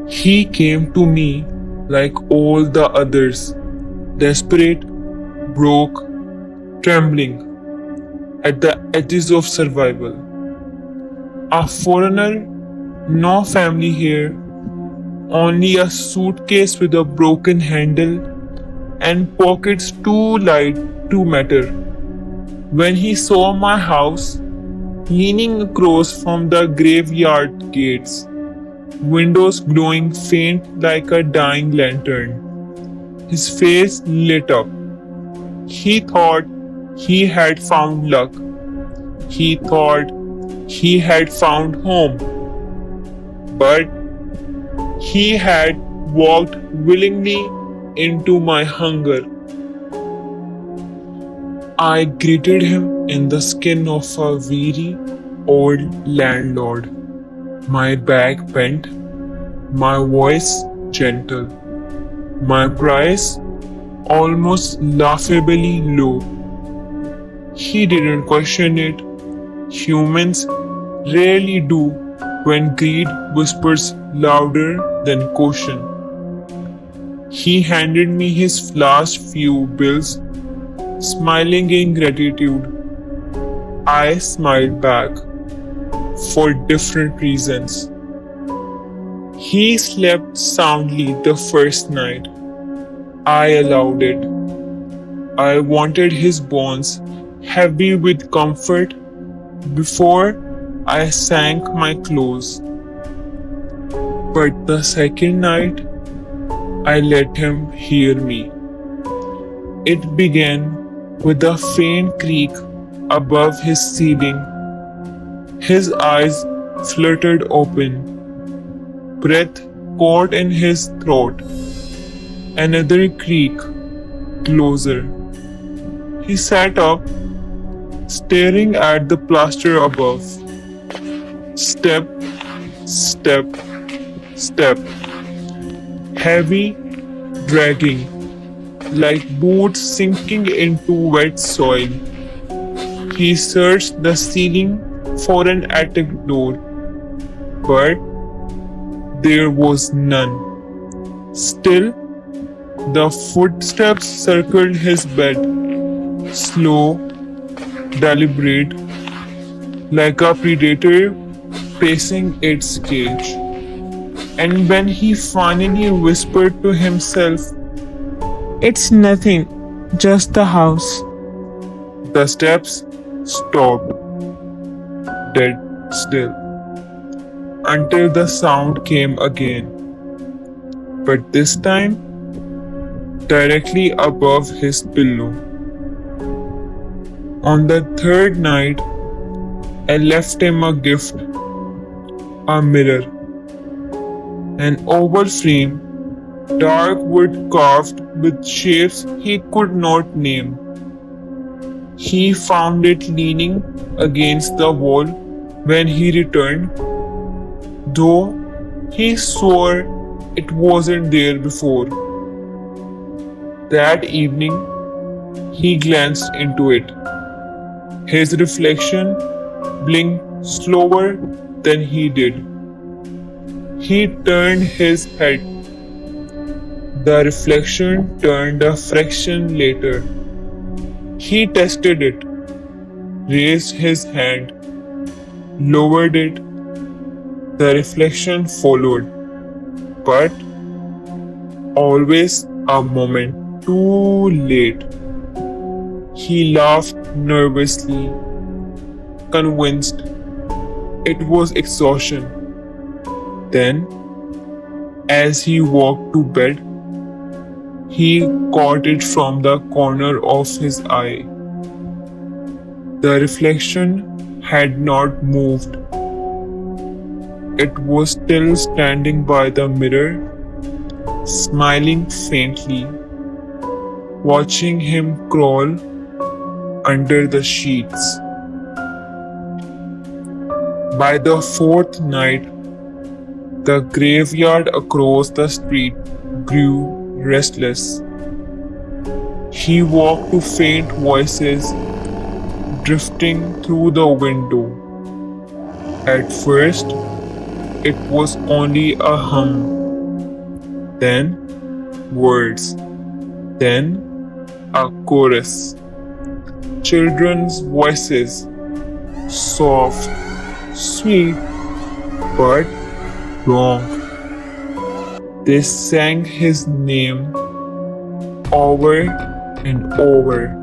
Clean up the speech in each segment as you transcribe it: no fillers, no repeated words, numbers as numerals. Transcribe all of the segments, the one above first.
He came to me like all the others, desperate, broke, trembling, at the edges of survival. A foreigner, no family here, only a suitcase with a broken handle and pockets too light to matter. When he saw my house, leaning across from the graveyard gates, windows glowing faint like a dying lantern, his face lit up. He thought he had found luck. He thought he had found home. But he had walked willingly into my hunger. I greeted him in the skin of a weary old landlord, my back bent, my voice gentle, my price almost laughably low. He didn't question it. Humans rarely do when greed whispers louder than caution. He handed me his last few bills, smiling in gratitude. I smiled back for different reasons. He slept soundly the first night. I allowed it. I wanted his bones heavy with comfort before I sank my clothes. But the second night, I let him hear me. It began with a faint creak above his ceiling. His eyes fluttered open, breath caught in his throat. Another creak, closer. He sat up, staring at the plaster above. Step, step, step. Heavy, dragging, like boots sinking into wet soil. He searched the ceiling for an attic door, but there was none. Still, the footsteps circled his bed, slow, deliberate, like a predator pacing its cage. And when he finally whispered to himself, "It's nothing, just the house," the steps stopped, dead still, until the sound came again. But this time, directly above his pillow. On the third night, I left him a gift, a mirror, an oval frame, dark wood carved with shapes he could not name. He found it leaning against the wall when he returned, though he swore it wasn't there before. That evening, he glanced into it. His reflection blinked slower than he did. He turned his head. The reflection turned a fraction later. He tested it, raised his hand, lowered it. The reflection followed, but always a moment too late. He laughed nervously, convinced it was exhaustion. Then, as he walked to bed, he caught it from the corner of his eye. The reflection had not moved. It was still standing by the mirror, smiling faintly, watching him crawl under the sheets. By the fourth night, the graveyard across the street grew restless. He walked to faint voices drifting through the window. At first, it was only a hum, then words, then a chorus. Children's voices, soft, sweet, but wrong. They sang his name over and over.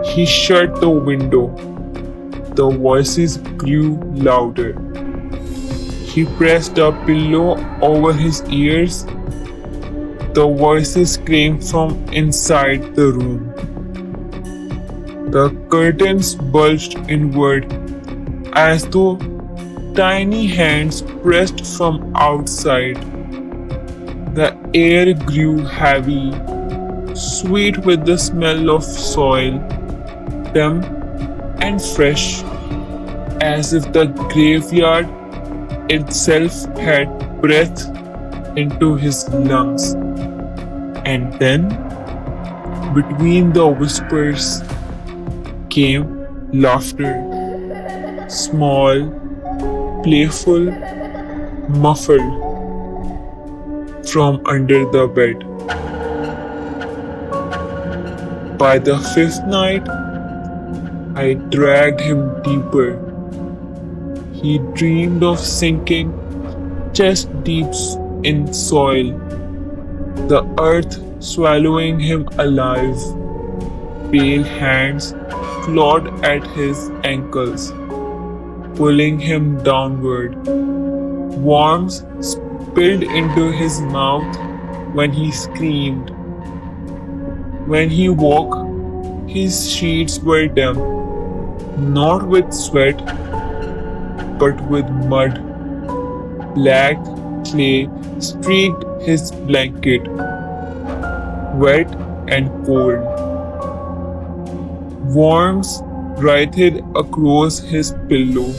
He shut the window. The voices grew louder. He pressed a pillow over his ears. The voices came from inside the room. The curtains bulged inward as though tiny hands pressed from outside. The air grew heavy, sweet with the smell of soil, damp and fresh, as if the graveyard itself had breath into his lungs. And then, between the whispers, came laughter, small, playful, muffled from under the bed. By the fifth night, I dragged him deeper. He dreamed of sinking chest deep in soil, the earth swallowing him alive. Pale hands clawed at his ankles, pulling him downward. Worms spilled into his mouth when he screamed. When he woke, his sheets were damp, not with sweat, but with mud. Black clay streaked his blanket, wet and cold. Worms writhed across his pillow,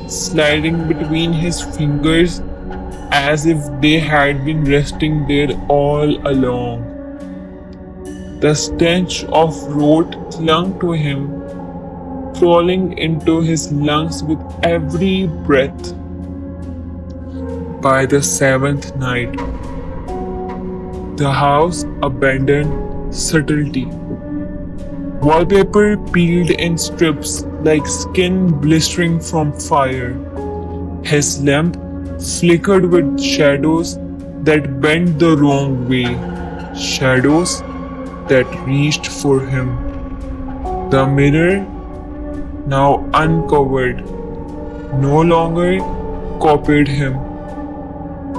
sliding between his fingers as if they had been resting there all along. The stench of rot clung to him, crawling into his lungs with every breath. By the seventh night, the house abandoned subtlety. Wallpaper peeled in strips like skin blistering from fire. His lamp flickered with shadows that bent the wrong way, shadows that reached for him. The mirror, now uncovered, no longer copied him.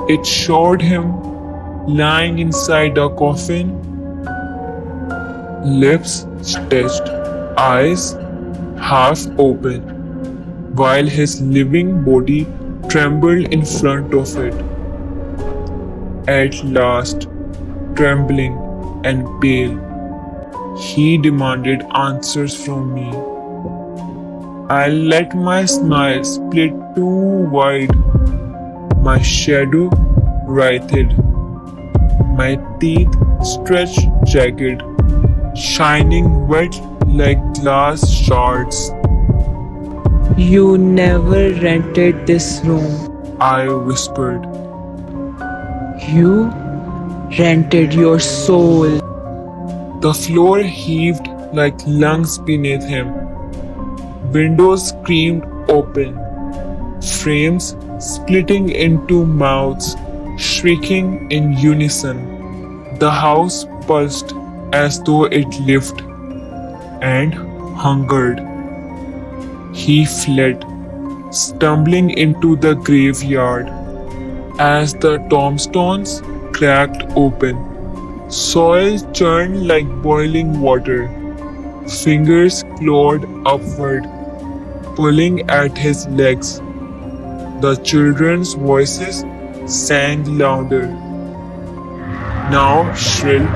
It showed him lying inside a coffin, lips stitched, eyes half open, while his living body trembled in front of it. At last, trembling and pale, he demanded answers from me. I let my smile split too wide. My shadow writhed. My teeth stretched jagged, shining wet like glass shards. You never rented this room. I whispered. You rented your soul. The floor heaved like lungs beneath him. Windows screamed open, frames splitting into mouths, shrieking in unison. The house pulsed as though it lived and hungered. He fled, stumbling into the graveyard. As the tombstones cracked open, soil churned like boiling water. Fingers clawed upward, pulling at his legs. The children's voices sang louder, now shrill,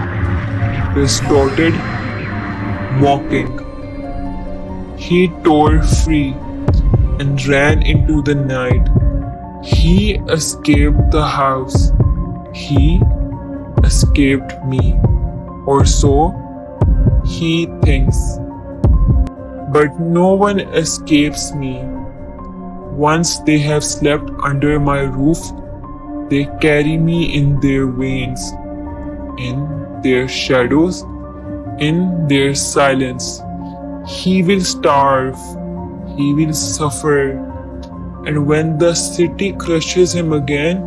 distorted, mocking. He tore free and ran into the night. He escaped the house. He escaped me, or so he thinks. But no one escapes me. Once they have slept under my roof, they carry me in their veins, in their shadows, in their silence. He will starve, he will suffer, and when the city crushes him again,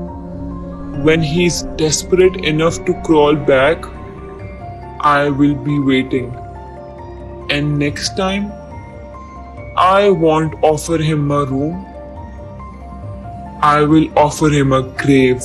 when he is desperate enough to crawl back, I will be waiting. And next time, I won't offer him a room, I will offer him a grave.